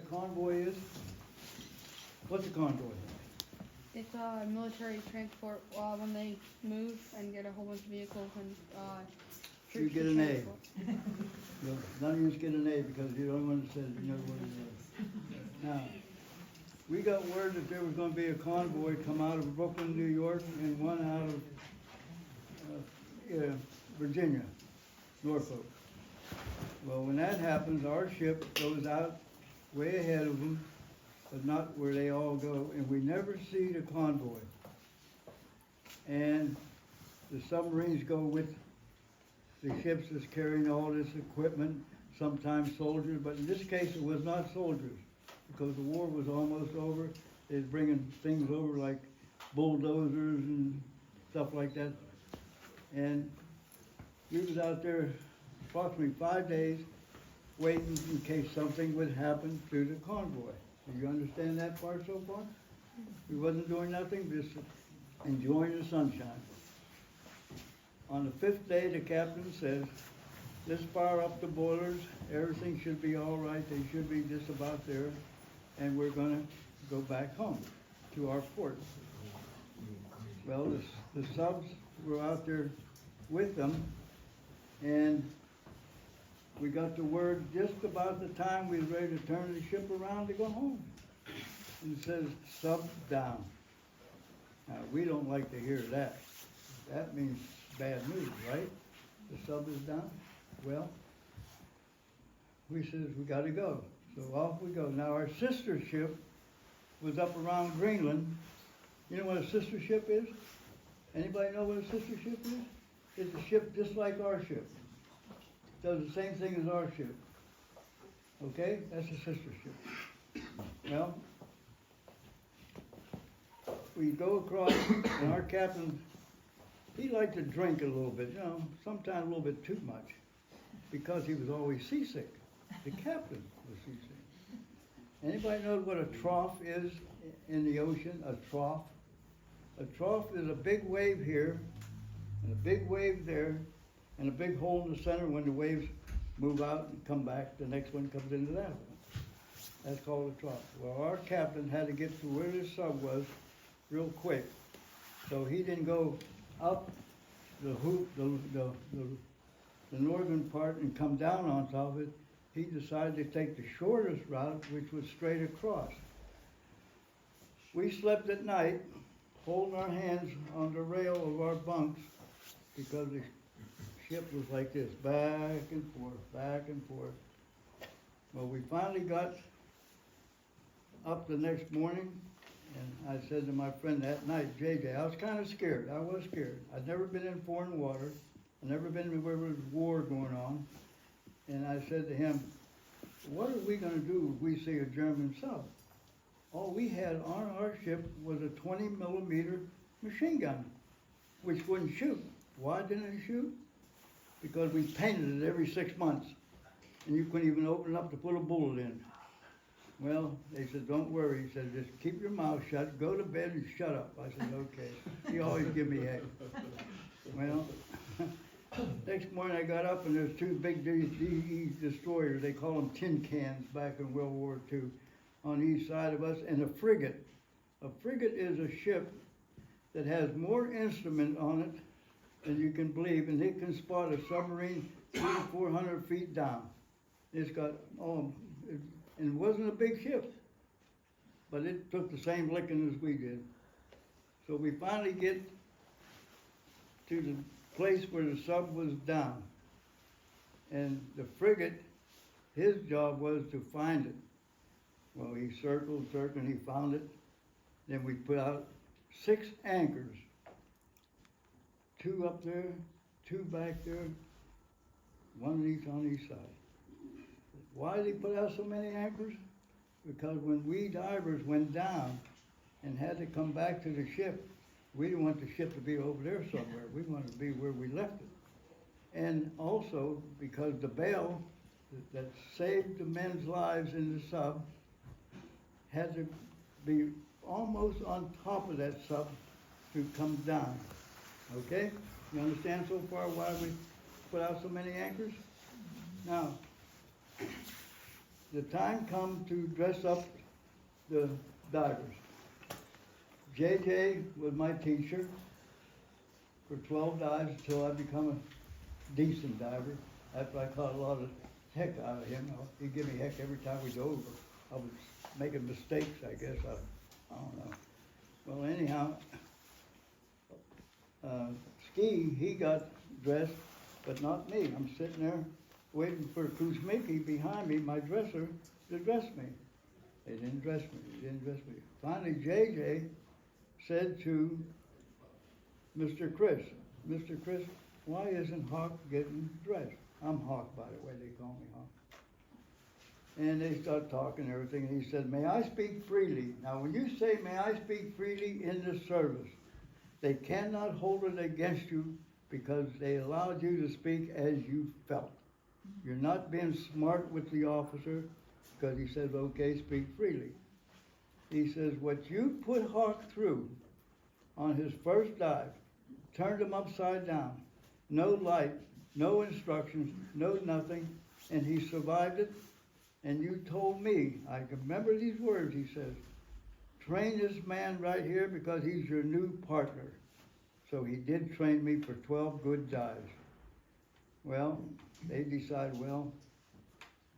convoy is? What's a convoy? It's a military transport when they move and get a whole bunch of vehicles and You troops get to an A. transport. No, none of you get an A because you're the only one that says you know what it is. Now, we got word that there was gonna be a convoy come out of Brooklyn, New York, and one out of Virginia, Norfolk. Well, when that happens, our ship goes out way ahead of them, but not where they all go, and we never see the convoy. And the submarines go with the ships that's carrying all this equipment, sometimes soldiers, but in this case it was not soldiers, because the war was almost over. They was bringing things over like bulldozers and stuff like that. And we was out there approximately 5 days waiting in case something would happen to the convoy. Do you understand that part so far? We wasn't doing nothing, just enjoying the sunshine. On the 5th day, the captain says, let's fire up the boilers, everything should be all right, they should be just about there, and we're gonna go back home to our port. Well, the subs were out there with them, and we got the word just about the time we was ready to turn the ship around to go home. And it says, sub down. Now, we don't like to hear that. That means bad news, right? The sub is down. Well, we says, we gotta go. So off we go. Now, our sister ship was up around Greenland. You know what a sister ship is? Anybody know what a sister ship is? It's a ship just like our ship. Does the same thing as our ship. Okay? That's a sister ship. Well, we go across, and our captain, he liked to drink a little bit, you know, sometimes a little bit too much, because he was always seasick. The captain was seasick. Anybody know what a trough is in the ocean? A trough? A trough is a big wave here, and a big wave there, and a big hole in the center. When the waves move out and come back, the next one comes into that one. That's called a trough. Well, our captain had to get to where this sub was real quick, so he didn't go up the hoop, the northern part and come down on top of it. He decided to take the shortest route, which was straight across. We slept at night, holding our hands on the rail of our bunks, because the ship was like this, back and forth, back and forth. Well, we finally got up the next morning, and I said to my friend that night, JJ, I was kind of scared. I was scared. I'd never been in foreign water. I'd never been where there was war going on. And I said to him, what are we going to do if we see a German sub? All we had on our ship was a 20 millimeter machine gun, which wouldn't shoot. Why didn't it shoot? Because we painted it every 6 months, and you couldn't even open it up to put a bullet in. Well, they said, don't worry. He said, just keep your mouth shut, go to bed and shut up. I said, okay. He always give me heck. Well, next morning I got up and there's two big DE destroyers. They call them tin cans back in World War II on each side of us, and a frigate. A frigate is a ship that has more instrument on it than you can believe, and it can spot a submarine 300 to 400 feet down. It's got, and it wasn't a big ship, but it took the same licking as we did. So we finally get to the place where the sub was down. And the frigate, his job was to find it. Well, he circled, and he found it. Then we put out 6 anchors. 2 up there, 2 back there, 1 each on each side. Why did he put out so many anchors? Because when we divers went down and had to come back to the ship, we didn't want the ship to be over there somewhere. We wanted to be where we left it. And also because the bell that saved the men's lives in the sub had to be almost on top of that sub to come down. Okay? You understand so far why we put out so many anchors? Now, the time come to dress up the divers. JJ was my teacher for 12 dives until I become a decent diver. After I caught a lot of heck out of him. He'd give me heck every time we dove. I was making mistakes, I guess. I don't know. Well, anyhow, Ski, he got dressed, but not me. I'm sitting there waiting for Kuzmiki behind me, my dresser, to dress me. They didn't dress me. They didn't dress me. Finally, JJ said to Mr. Chris, Mr. Chris, why isn't Hawk getting dressed? I'm Hawk, by the way, they call me Hawk. And they start talking and everything, and he said, may I speak freely? Now, when you say, may I speak freely in the service, they cannot hold it against you because they allowed you to speak as you felt. You're not being smart with the officer because he says, okay, speak freely. He says, what you put Hawk through on his first dive, turned him upside down, no light, no instructions, no nothing, and he survived it. And you told me, I can remember these words, he says, train this man right here because he's your new partner. So he did train me for 12 good dives. Well, they decided, well,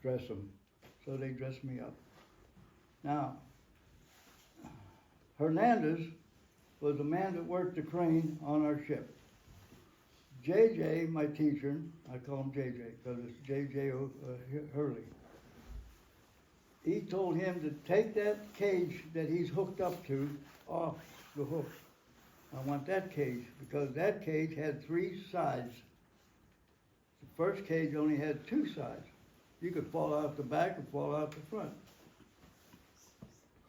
dress him. So they dressed me up. Now, Hernandez was the man that worked the crane on our ship. JJ, my teacher, I call him JJ because it's JJ Hurley. He told him to take that cage that he's hooked up to off the hook. I want that cage because that cage had 3 sides. The first cage only had 2 sides. You could fall out the back or fall out the front.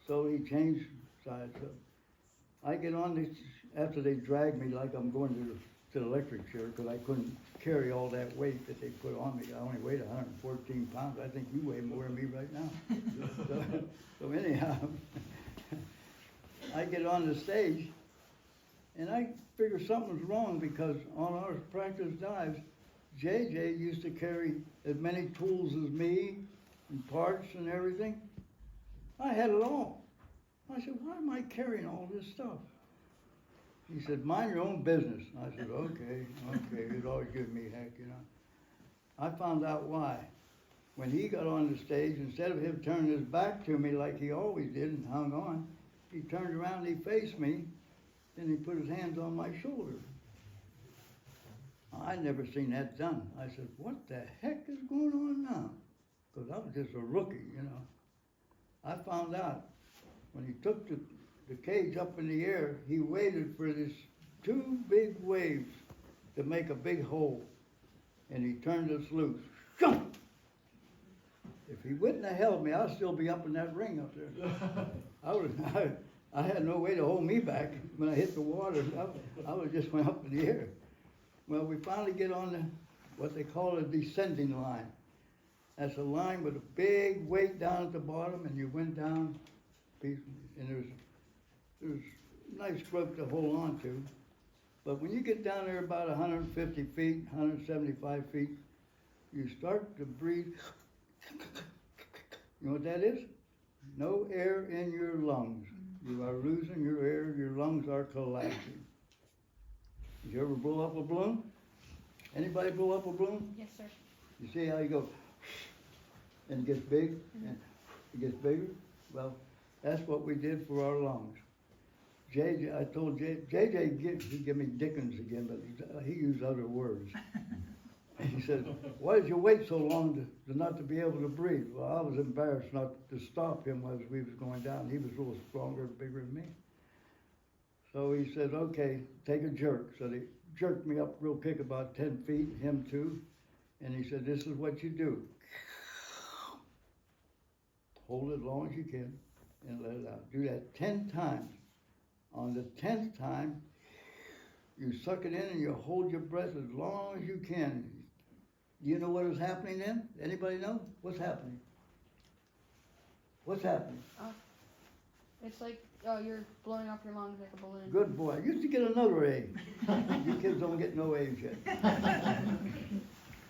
So he changed sides. So I get on this after they drag me like I'm going to the electric chair because I couldn't carry all that weight that they put on me. I only weighed 114 pounds. I think you weigh more than me right now. so anyhow, I get on the stage and I figure something's wrong because on our practice dives, JJ used to carry as many tools as me and parts and everything. I had it all. I said, why am I carrying all this stuff? He said, mind your own business. I said, okay. He'd always give me heck, you know. I found out why. When he got on the stage, instead of him turning his back to me like he always did and hung on, he turned around and he faced me, and he put his hands on my shoulder. I'd never seen that done. I said, what the heck is going on now? Because I was just a rookie, you know. I found out when he took the cage up in the air, he waited for this 2 big waves to make a big hole, and he turned us loose. If he wouldn't have held me, I'd still be up in that ring up there. I had no way to hold me back when I hit the water. I would just went up in the air. Well, we finally get on what they call a descending line. That's a line with a big weight down at the bottom, and you went down, and there's nice rope to hold on to. But when you get down there about 150 feet, 175 feet, you start to breathe. You know what that is? No air in your lungs. You are losing your air, your lungs are collapsing. Did you ever blow up a balloon? Anybody blow up a balloon? Yes, sir. You see how you go, and it gets big, and it gets bigger? Well, that's what we did for our lungs. JJ, I told JJ, he gave me Dickens again, but he used other words. He said, why did you wait so long to not to be able to breathe? Well, I was embarrassed not to stop him as we was going down. He was a little stronger and bigger than me. So he said, okay, take a jerk. So they jerked me up real quick, about 10 feet, him too. And he said, this is what you do. Hold it as long as you can and let it out. Do that 10 times. On the 10th time, you suck it in and you hold your breath as long as you can. You know what is happening then? Anybody know? What's happening? What's happening? It's like you're blowing off your lungs like a balloon. Good boy. I used to get another A. You kids don't get no A's yet.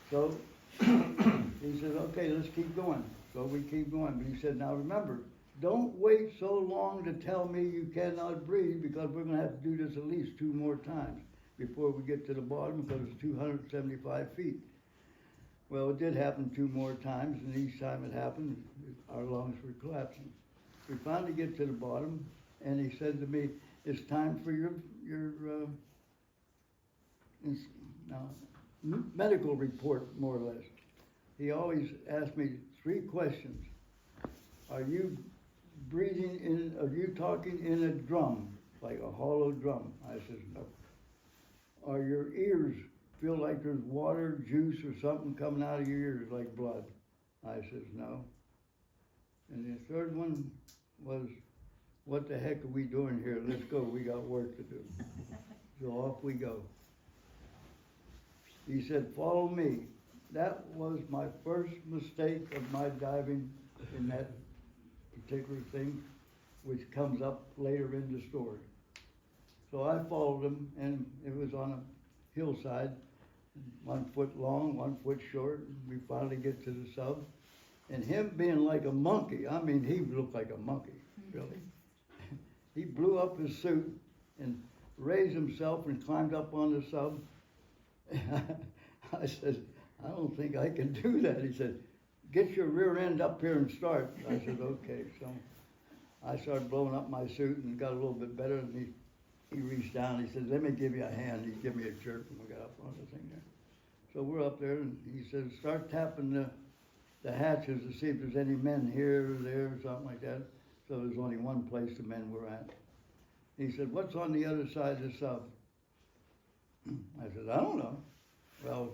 So he said, okay, let's keep going. So we keep going, but he said, now remember, don't wait so long to tell me you cannot breathe, because we're gonna have to do this at least 2 more times before we get to the bottom, because it's 275 feet. Well, it did happen 2 more times, and each time it happened, our lungs were collapsing. We finally get to the bottom, and he said to me, it's time for your medical report, more or less. He always asked me 3 questions. Are you breathing in, are you talking in a drum, like a hollow drum? I said, no. Are your ears feel like there's water, juice, or something coming out of your ears like blood? I says, no. And the third one was, what the heck are we doing here? Let's go, we got work to do. So off we go. He said, follow me. That was my first mistake of my diving in that particular thing, which comes up later in the story. So I followed him, and it was on a hillside, 1 foot long, 1 foot short. We finally get to the sub, and him being like a monkey, I mean, he looked like a monkey, really. He blew up his suit and raised himself and climbed up on the sub. I said, I don't think I can do that. He said, get your rear end up here and start. I said, okay. So I started blowing up my suit and got a little bit better. And he reached down. He said, let me give you a hand. He gave me a jerk, and we got up on the thing there. So we're up there, and he said, start tapping the hatches to see if there's any men here or there or something like that. So there's only one place the men were at. He said, what's on the other side of the sub? I said, I don't know. Well,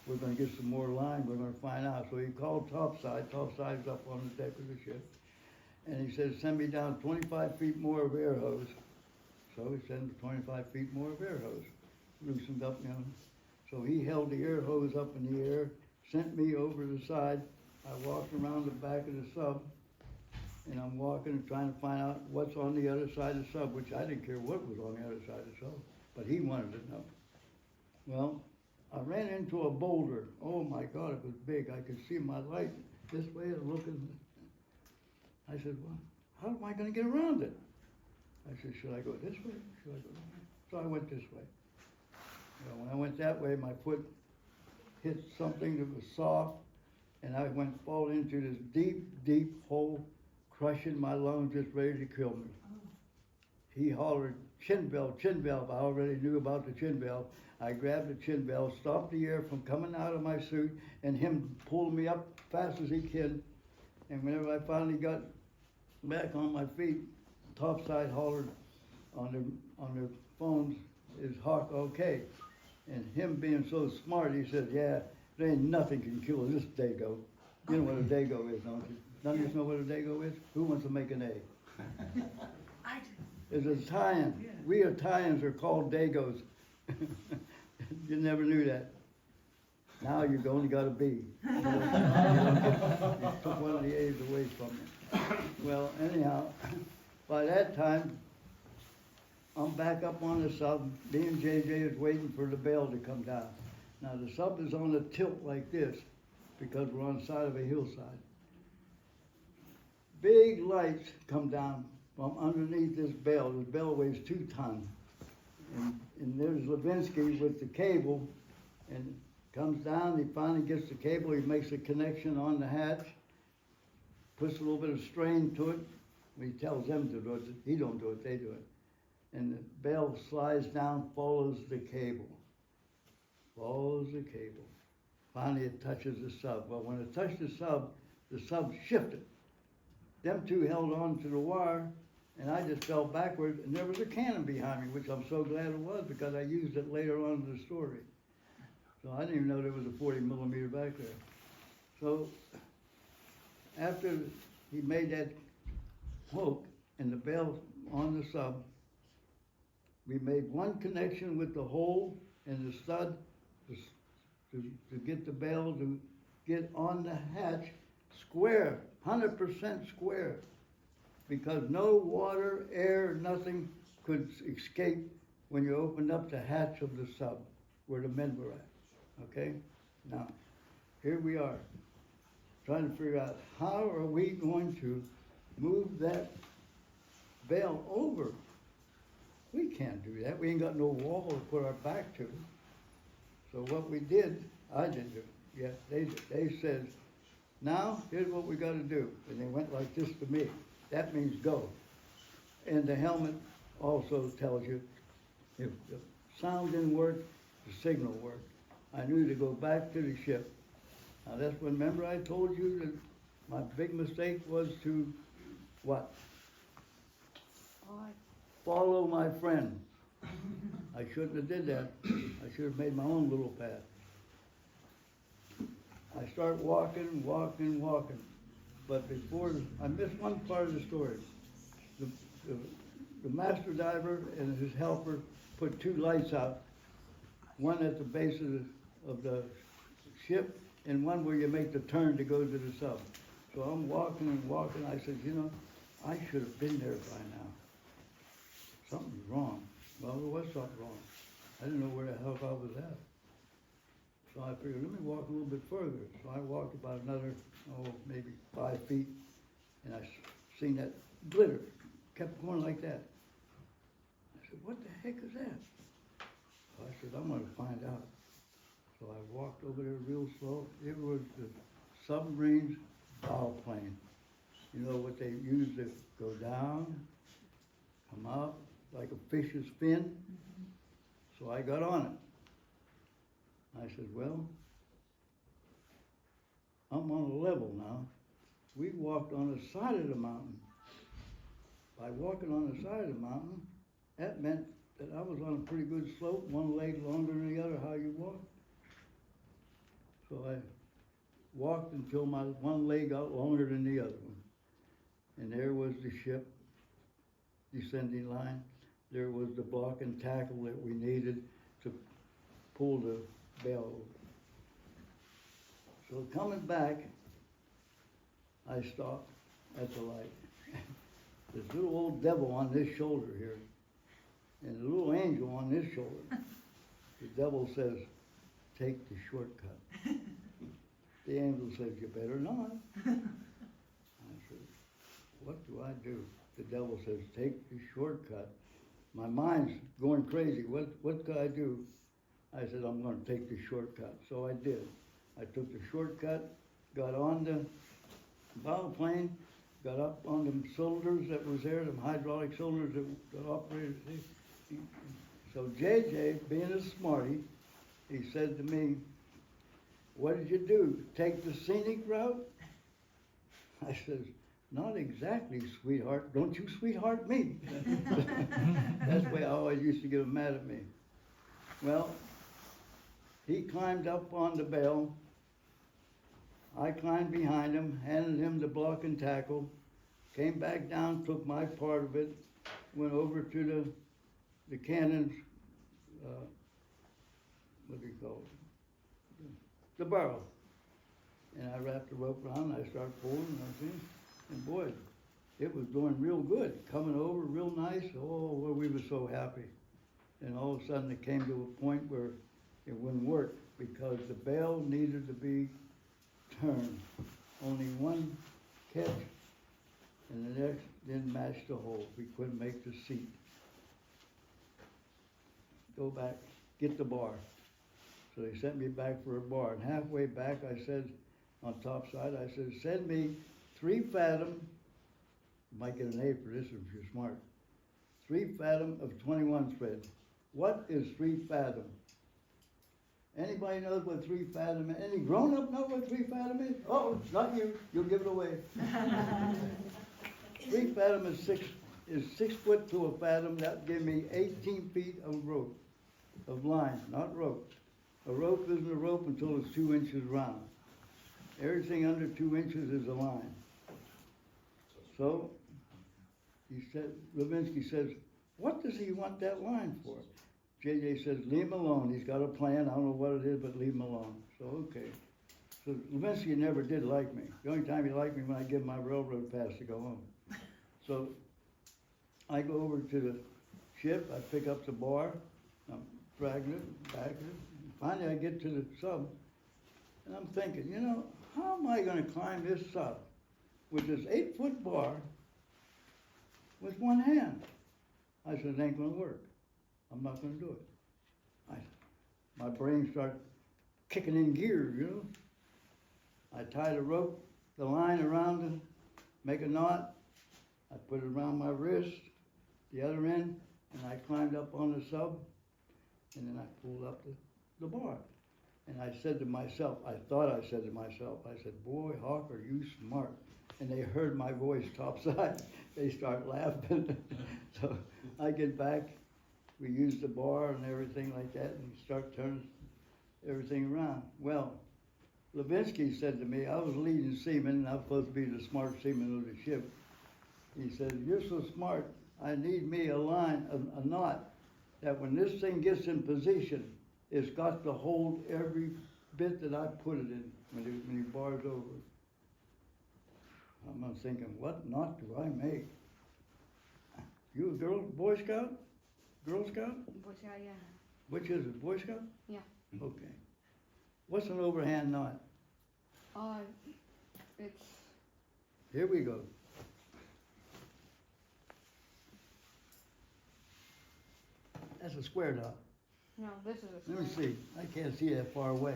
we're going to get some more line. We're going to find out. So he called topside. Topside's up on the deck of the ship. And he says, send me down 25 feet more of air hose. So he sent 25 feet more of air hose. Loosened up, you know. So he held the air hose up in the air, sent me over the side. I walked around the back of the sub, and I'm walking and trying to find out what's on the other side of the sub, which I didn't care what was on the other side of the sub, but he wanted to know. Well, I ran into a boulder. Oh my God, it was big. I could see my light this way and looking. I said, well, how am I going to get around it? I said, should I go this way? Should I go that way? So I went this way. Well, when I went that way, my foot hit something that was soft, and I went falling into this deep, deep hole, crushing my lungs, just ready to kill me. He hollered, chin valve, chin valve. I already knew about the chin valve. I grabbed the chin valve, stopped the air from coming out of my suit, and him pulled me up fast as he could. And whenever I finally got back on my feet, topside hollered on their phones, is Hawk okay? And him being so smart, he said, yeah, there ain't nothing can kill this Dago. You know what a Dago is, don't you? None of you know what a Dago is? Who wants to make an A? I It's Italian. We Italians are called Dagos. You never knew that. Now you've only got a B. You took one of the A's away from you. Well, anyhow, by that time, I'm back up on the sub. Me and JJ is waiting for the bell to come down. Now the sub is on a tilt like this because we're on the side of a hillside. Big lights come down from underneath this bell. The bell weighs 2 tons. And there's Levinsky with the cable, and comes down, he finally gets the cable, he makes a connection on the hatch, puts a little bit of strain to it. He tells them to do it. He don't do it, they do it. And the bell slides down, follows the cable. Follows the cable. Finally it touches the sub. Well, when it touched the sub shifted. Them two held on to the wire, and I just fell backward, and there was a cannon behind me, which I'm so glad it was, because I used it later on in the story. So I didn't even know there was a 40 millimeter back there. So after he made that hook and the bell on the sub, we made one connection with the hole and the stud to get the bell to get on the hatch square, 100% square, because no water, air, nothing could escape when you opened up the hatch of the sub where the men were at. Okay? Now, here we are. trying to figure out how are we going to move that bell over. We can't do that. We ain't got no wall to put our back to. So what we did, I didn't do. Yeah, they said, now here's what we got to do, and they went like this to me. That means go. And the helmet also tells you if the sound didn't work, the signal worked. I knew to go back to the ship. Now that's when, remember I told you that my big mistake was to, what? Follow my friend. I shouldn't have did that. I should have made my own little path. I start walking. But before, I missed one part of the story. The master diver and his helper put two lights out, one at the base of the ship and one where you make the turn to go to the sub. So I'm walking. I said, you know, I should have been there by now. Something's wrong. Well, there was something wrong. I didn't know where the hell I was at. So I figured, let me walk a little bit further. So I walked about another, maybe 5 feet, and I seen that glitter. Kept going like that. I said, what the heck is that? So I said, I'm gonna find out. So I walked over there real slow. It was the submarine's bow plane. You know what they use to go down, come up, like a fish's fin? So I got on it. I said, well, I'm on a level now. We walked on the side of the mountain. By walking on the side of the mountain, that meant that I was on a pretty good slope, one leg longer than the other, how you walk. So I walked until my one leg got longer than the other one. And there was the ship descending line. There was the block and tackle that we needed to pull the bell. So coming back, I stopped at the light. This little old devil on this shoulder here, and the little angel on this shoulder. The devil says, take the shortcut. The angel says, you better not. I said, what do I do? The devil says, take the shortcut. My mind's going crazy. What could I do? I said, I'm going to take the shortcut. So I did. I took the shortcut, got on the bow plane, got up on them cylinders that was there, them hydraulic cylinders that operated. So JJ, being a smarty, he said to me, what did you do? Take the scenic route? I says, not exactly, sweetheart. Don't you sweetheart me. That's the way I always used to get him mad at me. Well, he climbed up on the bell. I climbed behind him, handed him the block and tackle, came back down, took my part of it, went over to the cannons, what do you call it? The barrel. And I wrapped the rope around and I started pulling and everything. And boy, it was going real good, coming over real nice. Oh, well, we were so happy. And all of a sudden it came to a point where it wouldn't work because the bell needed to be turned. Only one catch and the next didn't match the hole. We couldn't make the seat. Go back, get the bar. So they sent me back for a bar. And halfway back I said, on top side, I said, send me 3 fathom, you might get an A for this if you're smart, 3 fathom of 21 thread. What is 3 fathom? Anybody knows what 3 fathom is? Any grown-up know what 3 fathom is? Oh, not you. You'll give it away. 3 fathom is 6 foot to a fathom. That gave me 18 feet of rope, of line, not rope. A rope isn't a rope until it's 2 inches round. Everything under 2 inches is a line. So he said, Levinsky says, what does he want that line for? JJ says, leave him alone. He's got a plan. I don't know what it is, but leave him alone. So, okay. So Levinsky never did like me. The only time he liked me when I give him my railroad pass to go home. So I go over to the ship. I pick up the bar. I'm dragging it, back it. Finally, I get to the sub. And I'm thinking, you know, how am I gonna climb this sub with this 8-foot bar with one hand? I said, it ain't gonna work. I'm not gonna do it. My brain started kicking in gear, you know. I tied a rope, the line around it, make a knot. I put it around my wrist, the other end, and I climbed up on the sub, and then I pulled up the bar. And I said to myself, I said, boy, Hawk, are you smart? And they heard my voice topside. They start laughing. So I get back, we use the bar and everything like that, and start turning everything around. Well, Levinsky said to me, I was leading seaman, and I was supposed to be the smart seaman of the ship. He said, you're so smart, I need me a line, a knot, that when this thing gets in position, it's got to hold every bit that I put it in when he bars over. I'm thinking, what knot do I make? You a girl, Boy Scout? Girl Scout? Boy Scout, yeah. Which is it, Boy Scout? Yeah. Okay. What's an overhand knot? It's... Here we go. That's a square knot. No, this is a square. Let me see. I can't see that far away.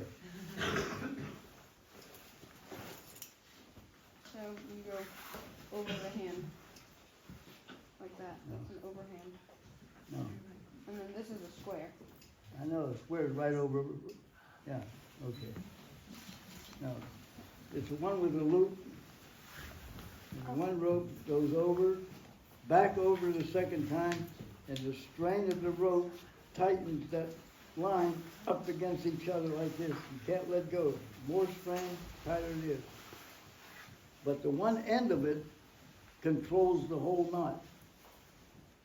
So you go over the hand. Like that. That's an overhand. No. And then this is a square. I know, the square's right over, yeah, okay. No, it's the one with the loop. And one rope goes over, back over the second time, and the strain of the rope tightens that line up against each other like this. You can't let go. More strain, tighter it is. But the one end of it controls the whole knot.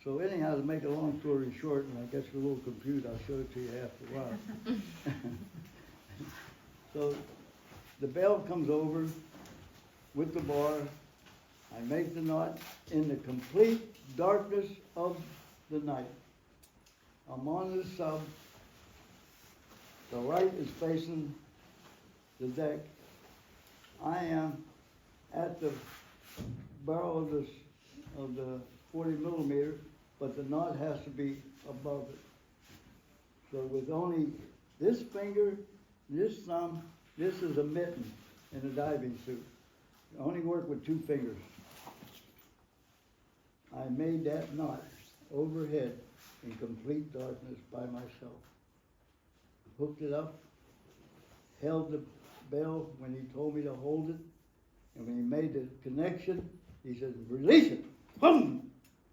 So anyhow, to make a long story short, and I guess you're a little confused, I'll show it to you after a while. So the bell comes over with the bar. I make the knot in the complete darkness of the night. I'm on the sub. The light is facing the deck. I am at the barrel of the 40 millimeter, but the knot has to be above it. So with only this finger, this thumb, this is a mitten in a diving suit. I only work with 2 fingers. I made that knot overhead in complete darkness by myself. Hooked it up, held the bell when he told me to hold it, and when he made the connection, he said, release it. Boom!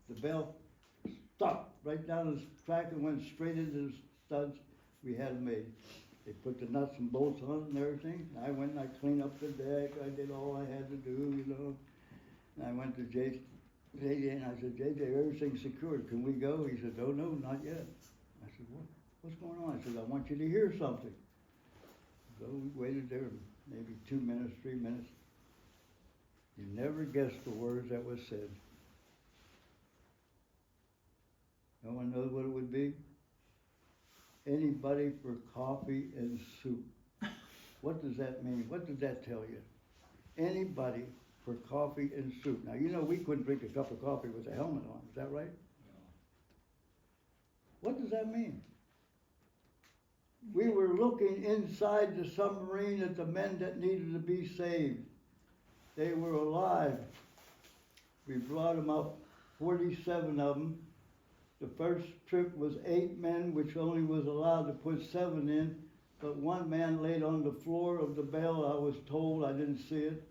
The bell stopped right down the track and went straight into the studs we had made. They put the nuts and bolts on it and everything. I went and I cleaned up the deck. I did all I had to do, you know. And I went to JJ and I said, JJ, everything's secured. Can we go? He said, oh, no, not yet. I said, what's going on? I said, I want you to hear something. So we waited there maybe 2 minutes, 3 minutes. You never guessed the words that was said. No one knows what it would be? Anybody for coffee and soup. What does that mean? What does that tell you? Anybody for coffee and soup. Now, you know we couldn't drink a cup of coffee with a helmet on. Is that right? No. What does that mean? We were looking inside the submarine at the men that needed to be saved. They were alive. We brought them up, 47 of them. The first trip was 8 men, which only was allowed to put 7 in, but 1 man laid on the floor of the bell, I was told, I didn't see it,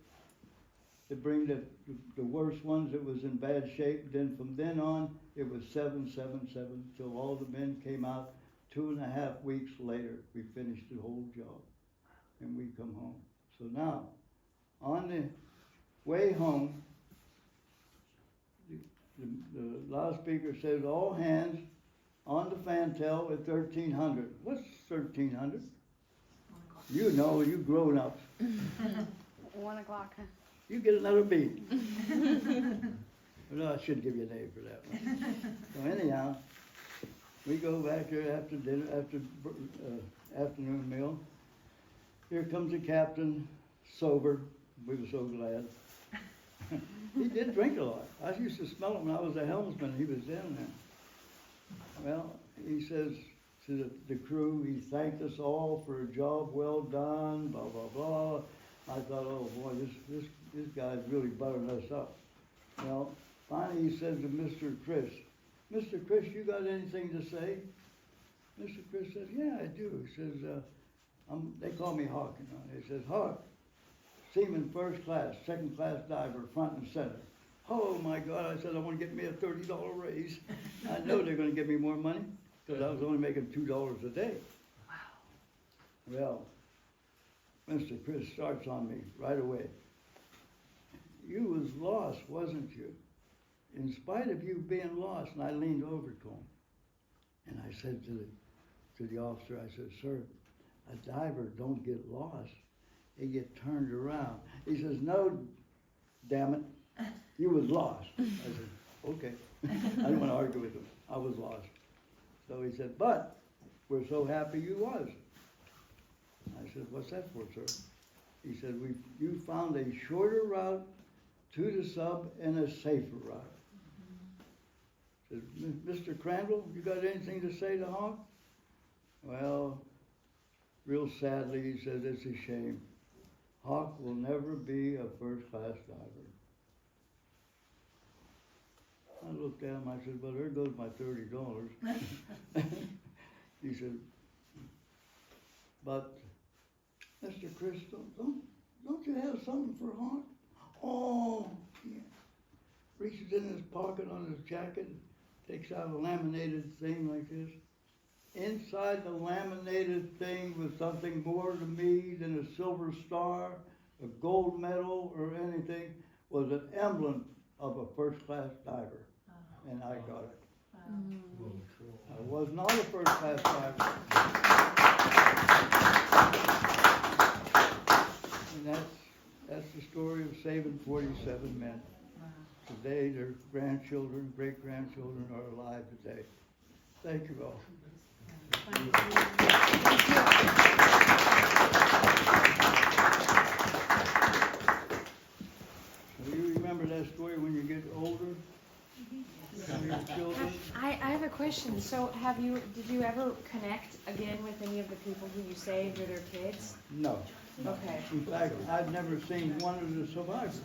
to bring the worst ones that was in bad shape. Then from then on, it was 7, 7, 7, till all the men came out. 2.5 weeks later, we finished the whole job, and we come home. So now, on the way home, the loudspeaker says, all hands on the fantail at 1300. What's 1300? You know, you grown ups. 1 o'clock. You get another beat. No, I should give you a name for that one. So anyhow, we go back there after dinner, after afternoon meal. Here comes the captain, sober. We were so glad. He did drink a lot. I used to smell him when I was a helmsman. He was down there. Well, he says to the crew, he thanked us all for a job well done, blah, blah, blah. I thought, oh boy, this guy's really buttering us up. Well, finally he said to Mr. Chris, Mr. Chris, you got anything to say? Mr. Chris says, yeah, I do. He says, they call me Hawk, you know. He says, Hawk, seaman first class, second class diver, front and center. Oh my God, I said, I want to get me a $30 raise. I know they're going to give me more money because I was only making $2 a day. Wow. Well, Mr. Chris starts on me right away. You was lost, wasn't you? In spite of you being lost, and I leaned over to him. And I said to the officer, I said, sir, a diver don't get lost. They get turned around. He says, no, damn it, you was lost. I said, okay. I didn't want to argue with him. I was lost. So he said, but we're so happy you was. I said, what's that for, sir? He said, you found a shorter route to the sub and a safer route. I said, Mr. Crandall, you got anything to say to Hawk? Well, real sadly, he said, it's a shame. Hawk will never be a first-class diver. I looked at him, I said, well, there goes my $30. He said, but, Mr. Chris, don't you have something for Hawk? Oh, yeah. Reaches in his pocket on his jacket, takes out a laminated thing like this. Inside the laminated thing was something more to me than a silver star, a gold medal, or anything, was an emblem of a first-class diver. And I got it. I was not a first-class diver. And that's the story of saving 47 men. Today, their grandchildren, great-grandchildren are alive today. Thank you all. Do you remember that story when you get older? I have a question. So did you ever connect again with any of the people who you saved or their kids? No. Okay. In fact, I've never seen one of the survivors.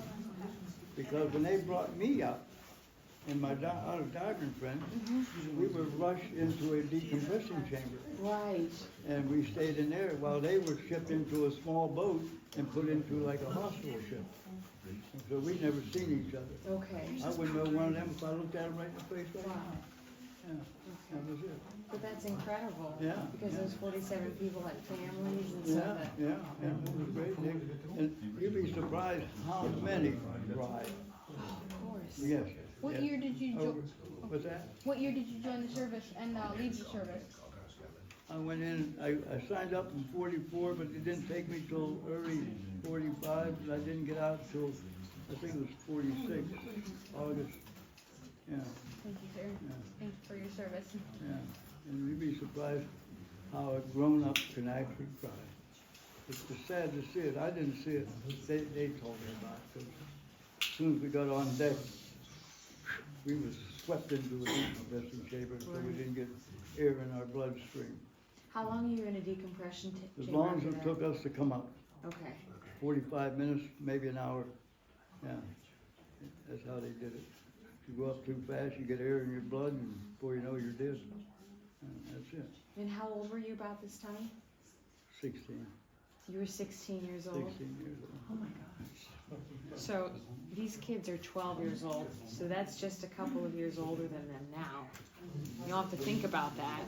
Because when they brought me up, and my other diving friend, we were rushed into a decompression chamber. Right. And we stayed in there while they were shipped into a small boat and put into like a hospital ship. And so we never seen each other. Okay. I wouldn't know one of them if I looked at them right in the face right Wow. now. Yeah, that was it. But that's incredible. Yeah. Because those 47 people had families and Yeah, stuff. yeah, it was great. And you'd be surprised how many died. Of course. Yes. What yes. year did you join? What's that? What year did you join the service and leave the service? I went in, I signed up in 44, but it didn't take me till early 45, and I didn't get out till, I think it was 46, August. Yeah, Thank you, sir. yeah, Thank you for your service. yeah. And you'd be surprised how a grown-up can actually cry. It's sad to see it. I didn't see it. They told me about it. 'Cause as soon as we got on deck, we was swept into a decompression chamber, so we didn't get air in our bloodstream. How long are you in a decompression chamber? As long as after it that? took us to come up, Okay. 45 minutes, maybe an hour. Yeah, that's how they did it. If you go up too fast, you get air in your blood, and before you know, you're dead. That's it. And how old were you about this time? 16, You were 16 years old? 16 years old. Oh my gosh. So these kids are 12 years old, so that's just a couple of years older than them now. You'll have to think about that.